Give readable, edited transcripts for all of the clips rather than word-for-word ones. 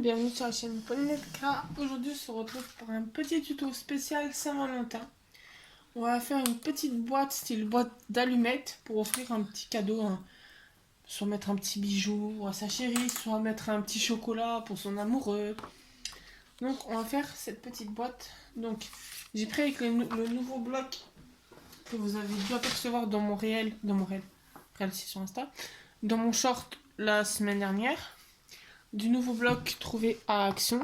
bienvenue sur la chaîne Polynetka. Aujourd'hui, on se retrouve pour un petit tuto spécial Saint-Valentin. On va faire une petite boîte, style boîte d'allumettes, pour offrir un petit cadeau, hein. Soit mettre un petit bijou à sa chérie, soit mettre un petit chocolat pour son amoureux. Donc, on va faire cette petite boîte. Donc, j'ai pris avec le nouveau bloc que vous avez dû apercevoir dans mon réel, réel c'est sur Insta, dans mon short la semaine dernière. Du nouveau bloc trouvé à Action.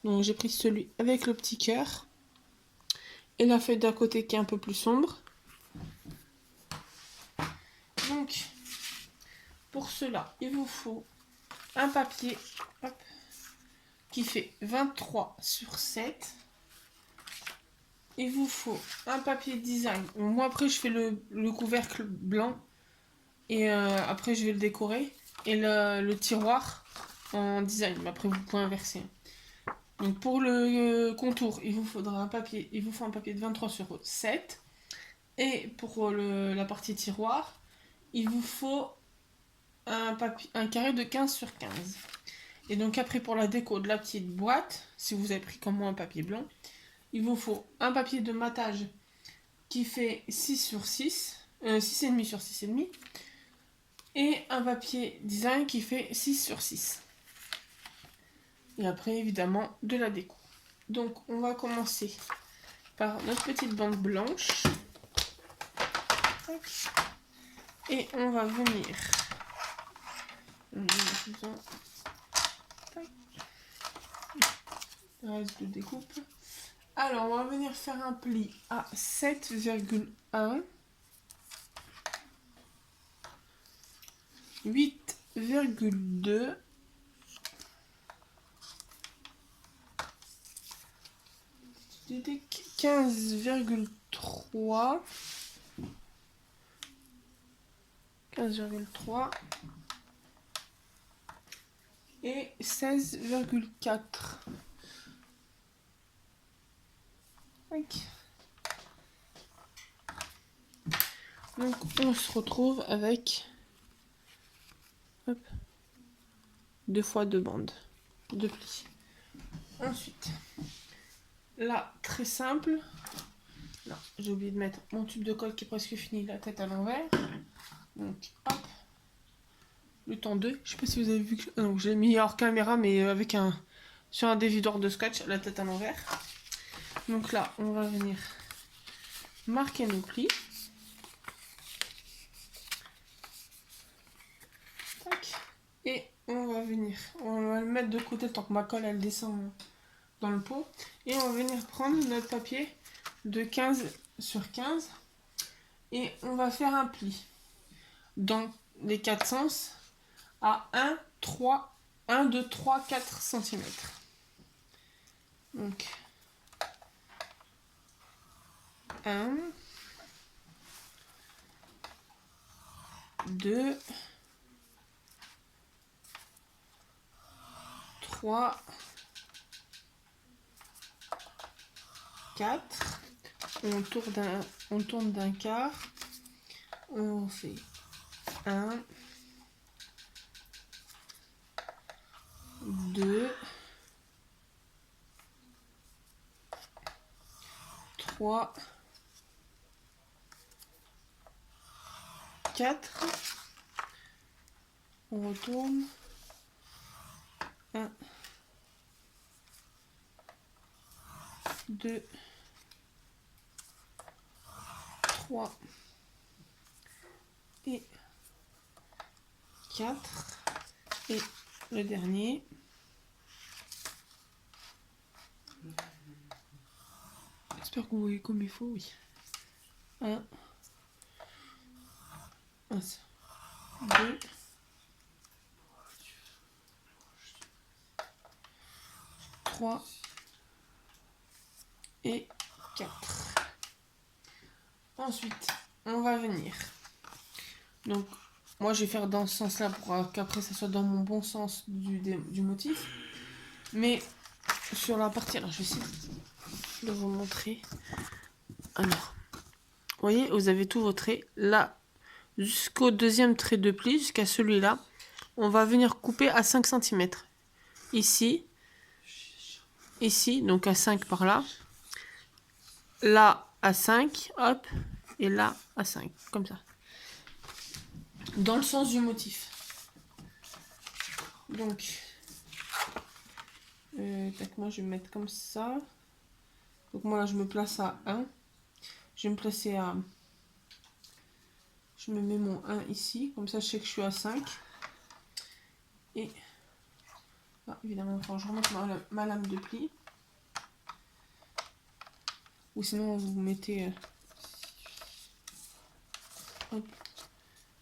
Donc j'ai pris celui avec le petit cœur et la feuille d'à côté qui est un peu plus sombre. Donc pour cela, il vous faut un papier qui fait 23 sur 7. Il vous faut un papier design. Moi après je fais le couvercle blanc et après je vais le décorer. Et le tiroir en design, mais après vous pouvez inverser. Donc pour le contour, il vous faut un papier de 23 sur 7. Et pour la partie tiroir, il vous faut un carré de 15 sur 15. Et donc après pour la déco de la petite boîte, si vous avez pris comme moi un papier blanc, il vous faut un papier de matage qui fait 6 sur 6, 6,5 sur 6,5. Et un papier design qui fait 6 sur 6. Et après, évidemment, de la déco. Donc, on va commencer par notre petite bande blanche. Et on va venir... Le reste de découpe. Alors, on va venir faire un pli à 7,1. 8,2. 15,3 et 16,4. Donc on se retrouve avec 2 fois 2 bandes, 2 plis. Ensuite, là, très simple. Non, j'ai oublié de mettre mon tube de colle qui est presque fini, la tête à l'envers. Donc, hop. Le temps 2. Je sais pas si vous avez vu que... Donc, je l'ai mis hors caméra, mais avec sur un dévideur de scotch, la tête à l'envers. Donc là, on va venir marquer nos plis. Tac. Et on va le mettre de côté tant que ma colle, elle descend dans le pot. Et on va venir prendre notre papier de 15 sur 15 et on va faire un pli dans les 4 sens à 1, 2, 3, 4 cm. Donc 1, 2, 3, 4. On tourne d'un quart. On fait 1, 2, 3, 4. On retourne. 1, 2, 3 et 4. Et le dernier. J'espère que vous voyez comme il faut, oui. 1, 2, 3 et 4. Ensuite, on va venir. Donc, moi je vais faire dans ce sens-là pour qu'après ça soit dans mon bon sens du motif. Mais sur la partie, alors je vais essayer de vous montrer. Alors, vous voyez, vous avez tous vos traits. Là, jusqu'au deuxième trait de pli, jusqu'à celui-là, on va venir couper à 5 cm. Ici, ici, donc à 5 par là. Là à 5, hop, et là à 5, comme ça. Dans le sens du motif. Donc, tac, moi je vais me mettre comme ça. Donc moi là je me place à 1. Je vais me placer à... Je me mets mon 1 ici, comme ça je sais que je suis à 5. Et là, évidemment, quand je remonte ma lame de pli. Ou sinon vous mettez... hop,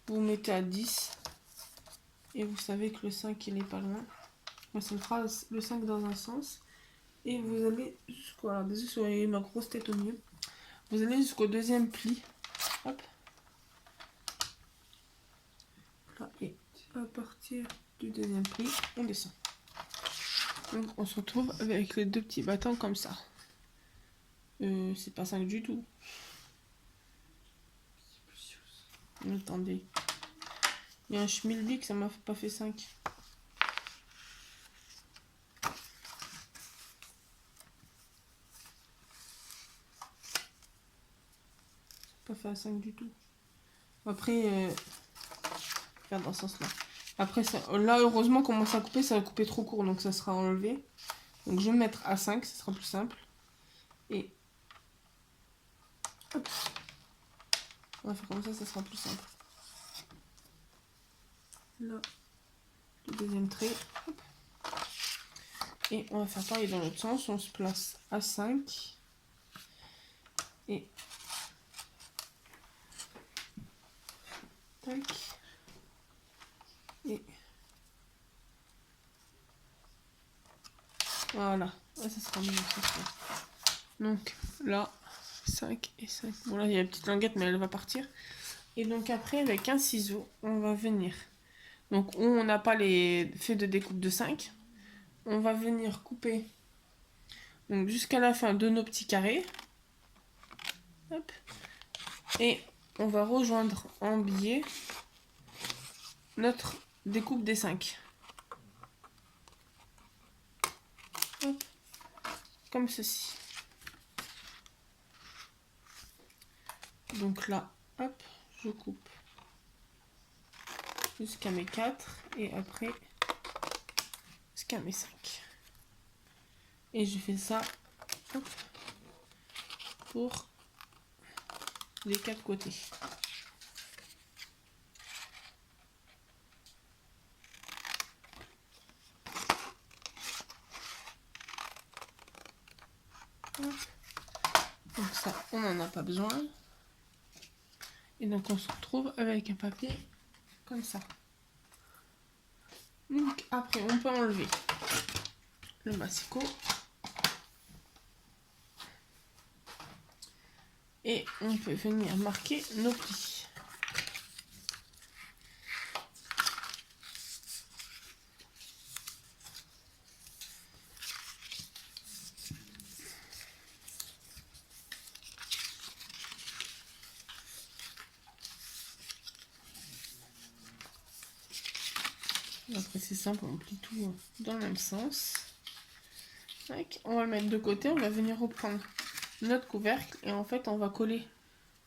vous mettez à 10. Et vous savez que le 5 il n'est pas loin. Moi ça me fera le 5 dans un sens. Et vous allez jusqu'au... Alors désolé si vous voyez ma grosse tête au milieu. Vous allez jusqu'au deuxième pli. Hop. Là, et à partir du deuxième pli, on descend. Donc on se retrouve avec les deux petits battants comme ça. C'est pas 5 du tout. Attendez. Il y a un schmilblick, ça m'a pas fait 5. Pas fait à 5 du tout. Après, regarde dans ce sens-là. Après, ça, là, heureusement, comment ça a coupé, ça a coupé trop court, donc ça sera enlevé. Donc je vais mettre à 5, ça sera plus simple. Et hop. On va faire comme ça sera plus simple. Là, le deuxième trait. Hop. Et on va faire pareil dans l'autre sens. On se place à 5. Et tac. Et voilà. Ouais, ça sera mieux. Donc là, 5 et 5. Bon là, il y a la petite languette, mais elle va partir. Et donc après, avec un ciseau, on va venir. Donc on n'a pas les faits de découpe de 5. On va venir couper donc jusqu'à la fin de nos petits carrés. Hop. Et on va rejoindre en biais notre découpe des 5. Hop. Comme ceci. Donc là, hop, je coupe jusqu'à mes 4 et après jusqu'à mes 5. Et je fais ça hop, pour les 4 côtés. Hop. Donc ça, on n'en a pas besoin. Et donc on se retrouve avec un papier comme ça. Donc après, on peut enlever le massicot. Et on peut venir marquer nos plis. Après c'est simple, on plie tout dans le même sens. Tac. On va le mettre de côté, on va venir reprendre notre couvercle et en fait on va coller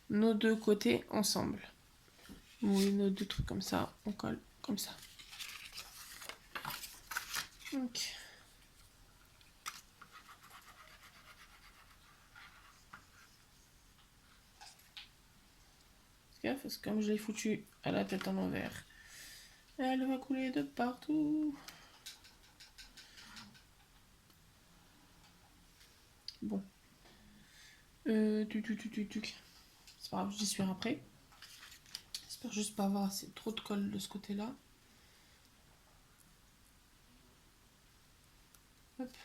nos deux côtés ensemble. Oui, nos deux trucs comme ça, on colle comme ça. Donc gaffe parce que comme je l'ai foutu à la tête en l'envers, elle va couler de partout. Bon. C'est pas grave, j'y suis après. J'espère juste pas avoir assez trop de colle de ce côté-là. Hop.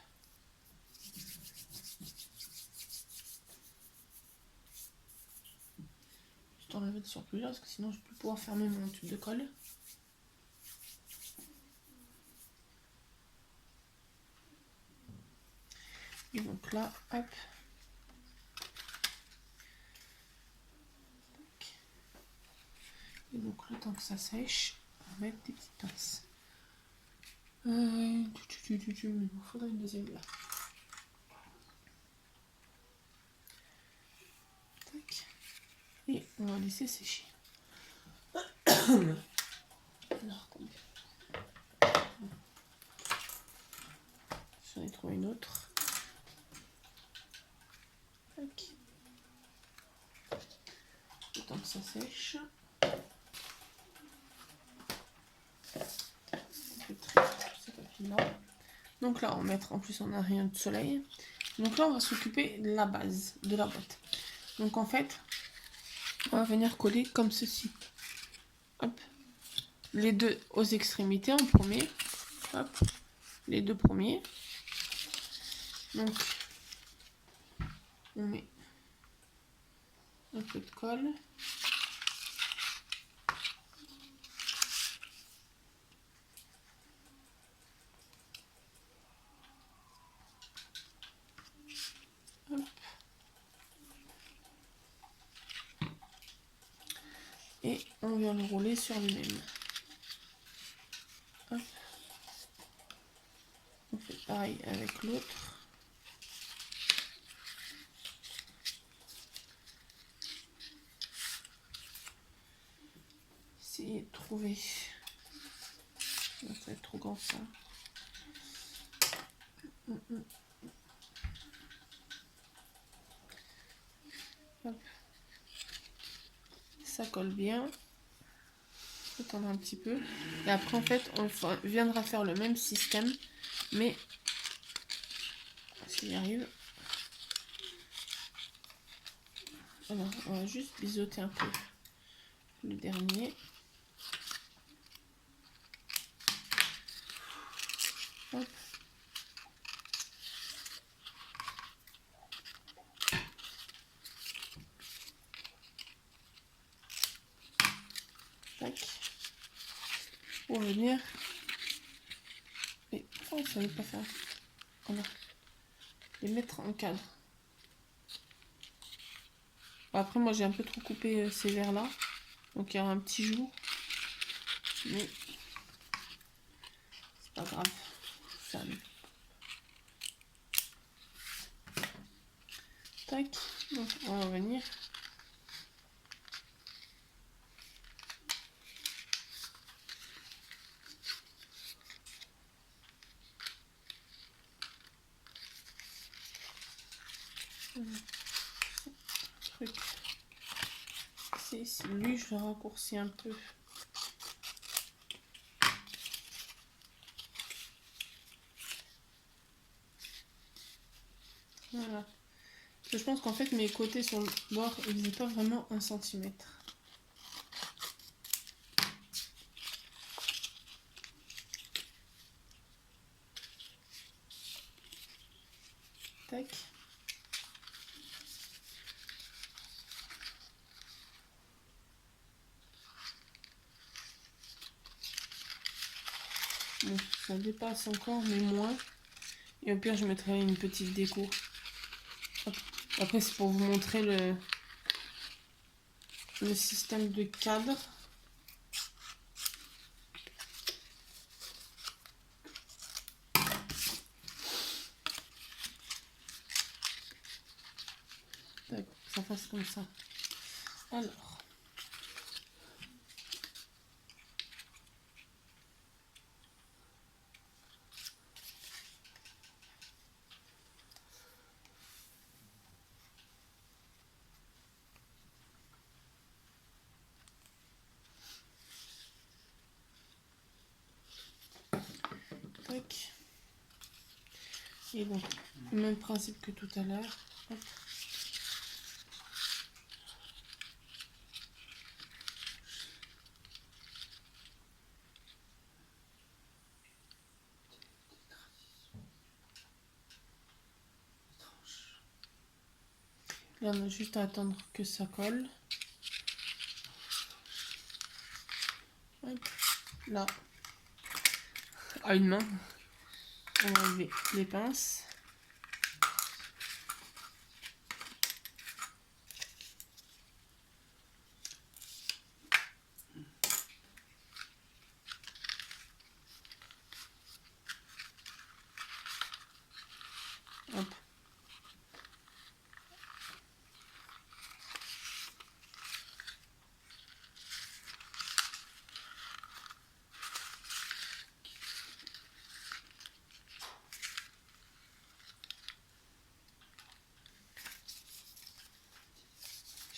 Je t'enlève de surplus là parce que sinon je peux pouvoir fermer mon tube de colle. Et donc là, hop. Et donc le temps que ça sèche, on va mettre des petites pinces. Il me faudrait une deuxième là. On va laisser sécher. Alors, attendez. J'en ai trouvé une autre. Tac. Le temps que ça sèche. On peut trier tous ces papiers-là. Donc là, on va mettre, en plus on n'a rien de soleil. Donc là, on va s'occuper de la base de la boîte. Donc en fait, on va venir coller comme ceci. Hop. Les deux aux extrémités en premier. Hop. Les deux premiers. Donc, on met un peu de colle. Hop. Et on vient le rouler sur lui-même. Hop. On fait pareil avec l'autre. Essayez de trouver. Ça va être trop grand ça. Hop. Ça colle bien. Attendre un petit peu. Et après en fait on viendra faire le même système. Mais s'il y arrive. Alors on va juste biseauter un peu le dernier. Hop. Tac. Pour venir. Et oh, ça ne veut pas faire. Voilà. Les mettre en cadre. Après moi j'ai un peu trop coupé ces verres là. Donc il y a un petit jour. Mais c'est pas grave. Ça arrive. Tac. Donc on va venir. Truc. C'est lui, je le raccourcis un peu. Voilà. Je pense qu'en fait mes côtés sur le bord, ils faisaient pas vraiment 1 centimètre. Tac. Bon, ça dépasse encore, mais moins. Et au pire, je mettrai une petite déco. Hop. Après, c'est pour vous montrer le système de cadre. Tac, ça fasse comme ça. Alors. Tac. Et donc, même principe que tout à l'heure. Hop. Là, on a juste à attendre que ça colle. Hop. Là, à une main, on va enlever les pinces. Hop.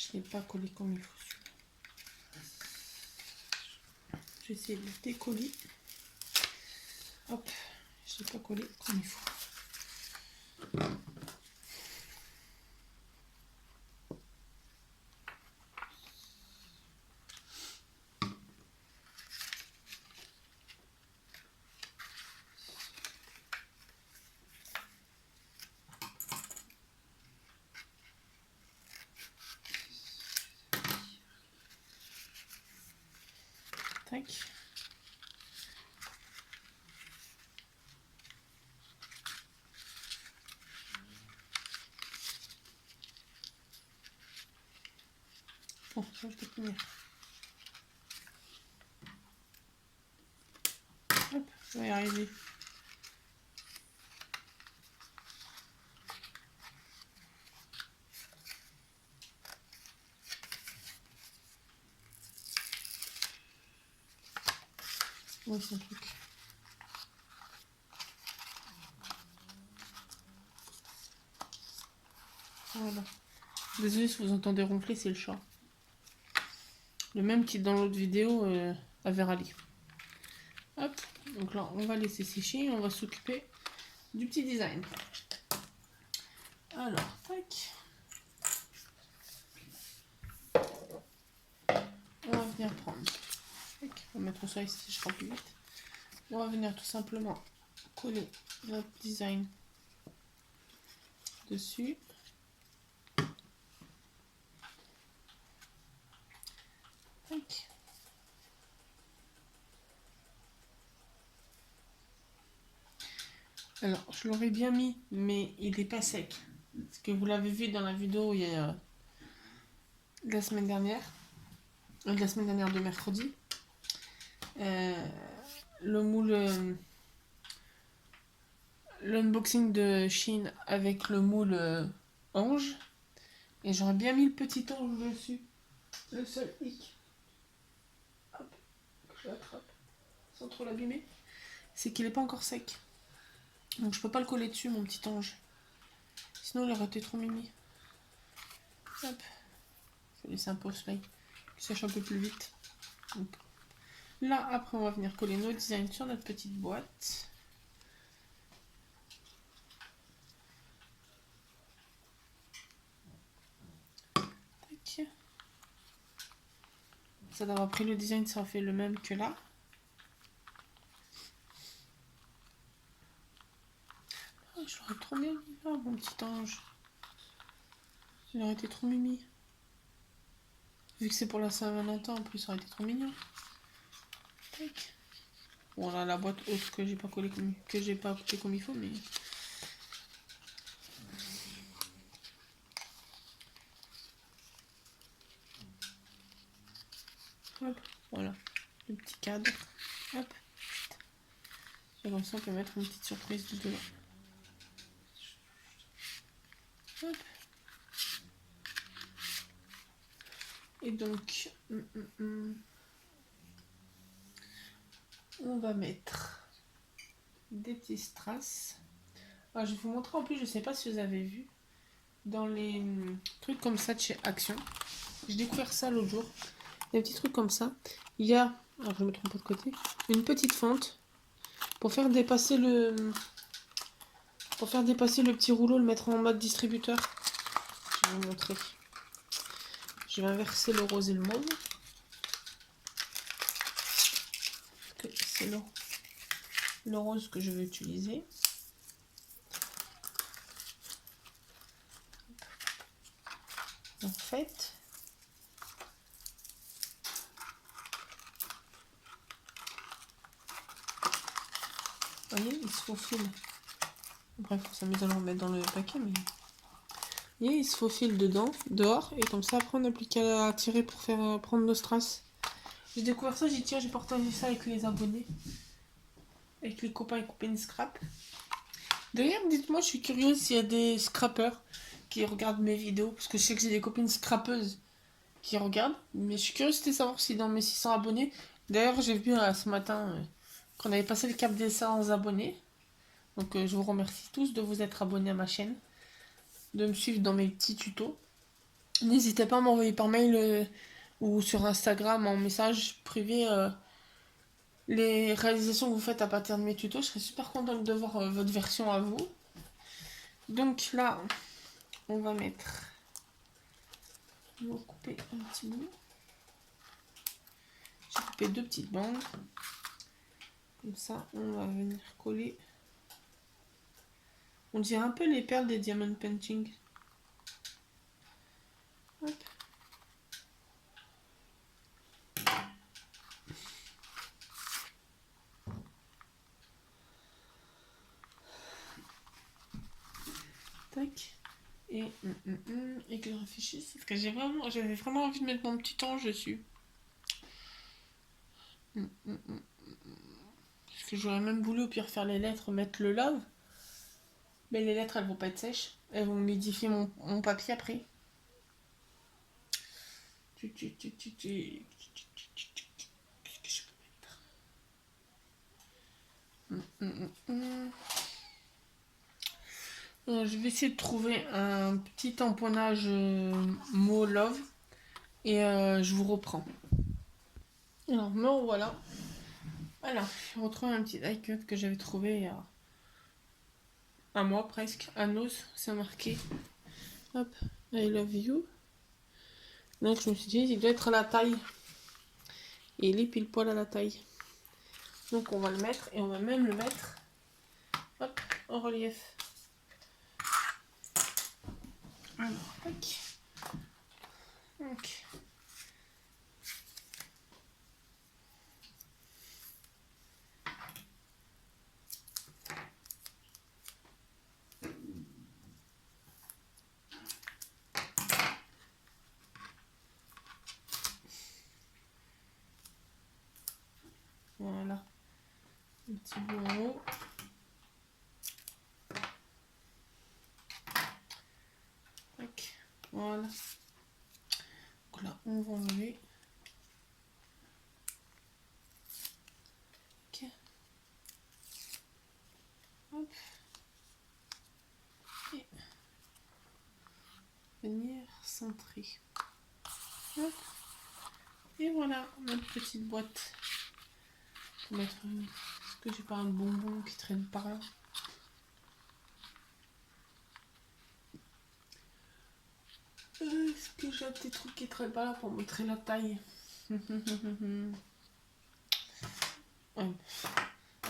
Je l'ai pas collé comme il faut. Je vais essayer de le décoller. Hop, je l'ai pas collé comme il faut. Tac. Bon, ça je peux tenir. Hop, je vais y arriver. Oui, c'est un truc. Voilà. Désolée si vous entendez ronfler, c'est le chat. Le même qui dans l'autre vidéo avait râlé. Hop, donc là on va laisser sécher et on va s'occuper du petit design. Alors, tac. On va venir prendre. Tac, on va mettre ça ici, je crois plus vite. On va venir tout simplement coller notre design dessus. Tac. Alors, je l'aurais bien mis, mais il n'est pas sec. Parce que vous l'avez vu dans la vidéo il y a de la semaine dernière. De la semaine dernière de mercredi. Le moule... l'unboxing de Chine avec le moule ange. Et j'aurais bien mis le petit ange dessus. Le seul hic. Hop, je l'attrape sans trop l'abîmer. C'est qu'il n'est pas encore sec. Donc je peux pas le coller dessus, mon petit ange. Sinon il aurait été trop mimi. Hop. Je vais laisser un peu au soleil. Qu'il sèche un peu plus vite. Donc, là, après, on va venir coller nos designs sur notre petite boîte. Tac. Ça d'avoir pris le design, ça a fait le même que là. Oh, je l'aurais trop bien mis là, mon petit ange. Il aurait été trop mimi. Vu que c'est pour la Saint-Valentin, en plus, ça aurait été trop mignon. Tac. Bon, là, la boîte haute que j'ai pas collé comme, coupé comme il faut, mais... Hop, voilà. Le petit cadre. Hop. Et comme ça, on peut mettre une petite surprise dedans. Hop. Et donc, on va mettre des petits strass. Alors, je vais vous montrer en plus, je sais pas si vous avez vu, dans les trucs comme ça de chez Action. J'ai découvert ça l'autre jour. Des petits trucs comme ça. Il y a, alors je me trompe pas de côté, une petite fente pour faire dépasser le petit rouleau, le mettre en mode distributeur. Je vais vous montrer. Je vais inverser le rose et le mauve. C'est le rose que je vais utiliser. En fait, vous voyez, il se faufile. Bref, ça m'étonne de le remettre dans le paquet, mais... Vous voyez, il se faufile dedans, dehors, et comme ça, après, on n'a plus qu'à tirer pour faire prendre nos strass. J'ai découvert ça, j'ai dit, tiens, j'ai partagé ça avec les abonnés. Avec les copains et copines scrap. D'ailleurs, dites-moi, je suis curieuse s'il y a des scrappers qui regardent mes vidéos, parce que je sais que j'ai des copines scrappeuses qui regardent, mais je suis curieuse de savoir si dans mes 600 abonnés... D'ailleurs, j'ai vu ce matin qu'on avait passé le cap des 100 abonnés. Donc, je vous remercie tous de vous être abonnés à ma chaîne, de me suivre dans mes petits tutos. N'hésitez pas à m'envoyer par mail ou sur Instagram en message privé les réalisations que vous faites à partir de mes tutos. Je serais super contente de voir votre version à vous. Donc là, on va mettre... On va couper un petit bout. J'ai coupé 2 petites bandes. Comme ça, on va venir coller. On dirait un peu les perles des Diamond Painting. Hop. Tac. Et que je réfléchisse. Parce que j'avais vraiment envie de mettre mon petit ange dessus. Parce que j'aurais même voulu au pire faire les lettres, mettre le love. Mais les lettres, elles vont pas être sèches. Elles vont humidifier mon papier après. Qu'est-ce que je peux mettre? Je vais essayer de trouver un petit tamponnage mot love. Et je vous reprends. Alors, me revoilà. Alors, je retrouve un petit die cut que j'avais trouvé il y a un mois presque. À Nos, c'est marqué. Hop, I love you. Donc, je me suis dit, il doit être à la taille. Et il est pile poil à la taille. Donc, on va le mettre et on va même le mettre hop, en relief. Alors, tac. Donc. Voilà. Un petit bout en haut. Tac. Voilà. Donc là, on va enlever. Ok. Hop. Et venir centrer. Hop. Et voilà, notre petite boîte. Pour mettre... Est-ce que j'ai pas un bonbon qui traîne par là? Est-ce que j'ai un petit truc qui traîne par là pour montrer la taille? Ouais.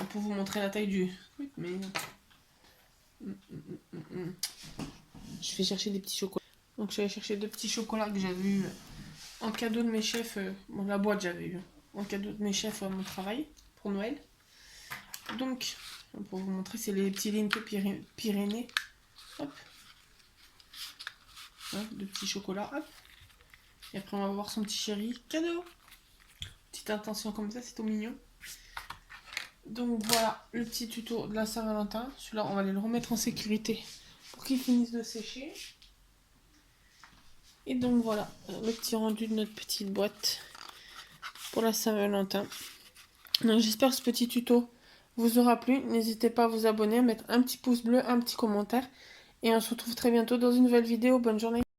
Pour vous montrer la taille du truc, mais... Je vais chercher des petits chocolats. Donc je vais chercher 2 petits chocolats que j'avais eu en cadeau de mes chefs. Bon, la boîte j'avais eu en cadeau de mes chefs à mon travail pour Noël. Donc, pour vous montrer, c'est les petits Linke Pyrénées. Hop. Hein, 2 petits chocolats. Hop. Et après, on va voir son petit chéri. Cadeau. Petite intention comme ça, c'est tout mignon. Donc voilà, le petit tuto de la Saint-Valentin. Celui-là, on va aller le remettre en sécurité pour qu'il finisse de sécher. Et donc voilà, le petit rendu de notre petite boîte pour la Saint-Valentin. Donc j'espère que ce petit tuto vous aura plu. N'hésitez pas à vous abonner, à mettre un petit pouce bleu, un petit commentaire. Et on se retrouve très bientôt dans une nouvelle vidéo. Bonne journée.